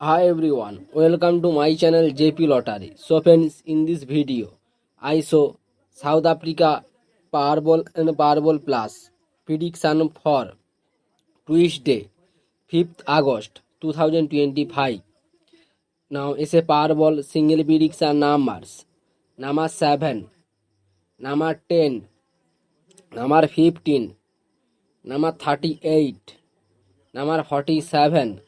Hi everyone, welcome to my channel JP Lottery. So friends, in this video, I show South Africa Powerball and Powerball Plus prediction for Tuesday, 5th August 2025. Now is a Powerball single prediction numbers. Number 7, number 10, number 15, number 38, number 47.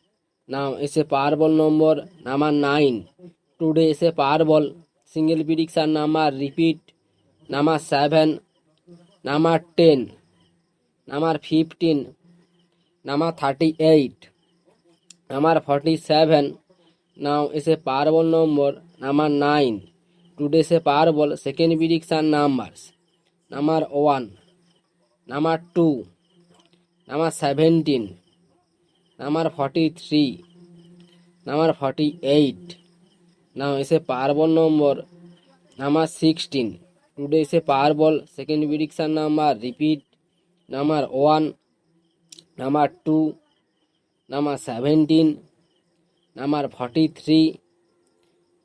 Now is a Powerball number number 9. Today is a Powerball single prediction number repeat number 7, number 10, number 15, number 38, number 47. Now is a Powerball number number 9. Today is a Powerball second prediction numbers number 1, number 2, number 17, number 43, number 48. Now is a Powerball number number 16. Today is a Powerball second prediction number repeat number 1, number 2, number 17, number 43,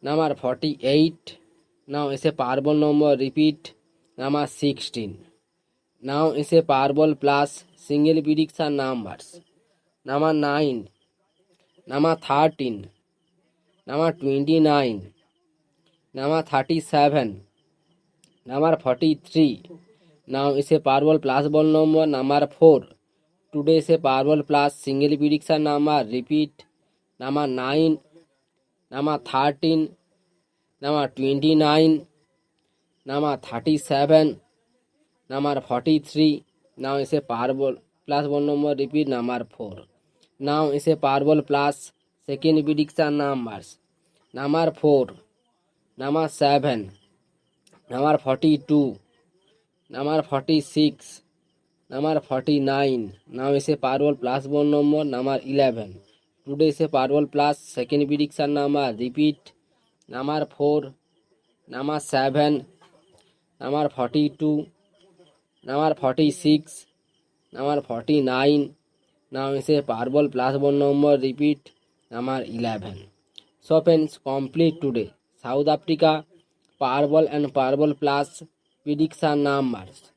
number 48. Now is a Powerball number repeat number 16. Now is a Powerball plus single prediction numbers number 9, number 13, number 29, number 37, number 43. Now is a Powerball plus ball number number 4. Today is a Powerball plus single prediction number repeat number 9, number 13, number 29, number 37, number 43. Now is a Powerball plus ball number repeat number 4. Now is a Powerball plus second prediction numbers number 4, number 7, number 42, number 46, number 49. Now is a Powerball plus ball number number 11. Today is a Powerball plus second prediction number repeat number 4, number 7, number 42, number 46, number 49. Now is a Powerball plus ball number repeat number 11. So friends, complete today South Africa Powerball and Powerball plus prediction numbers.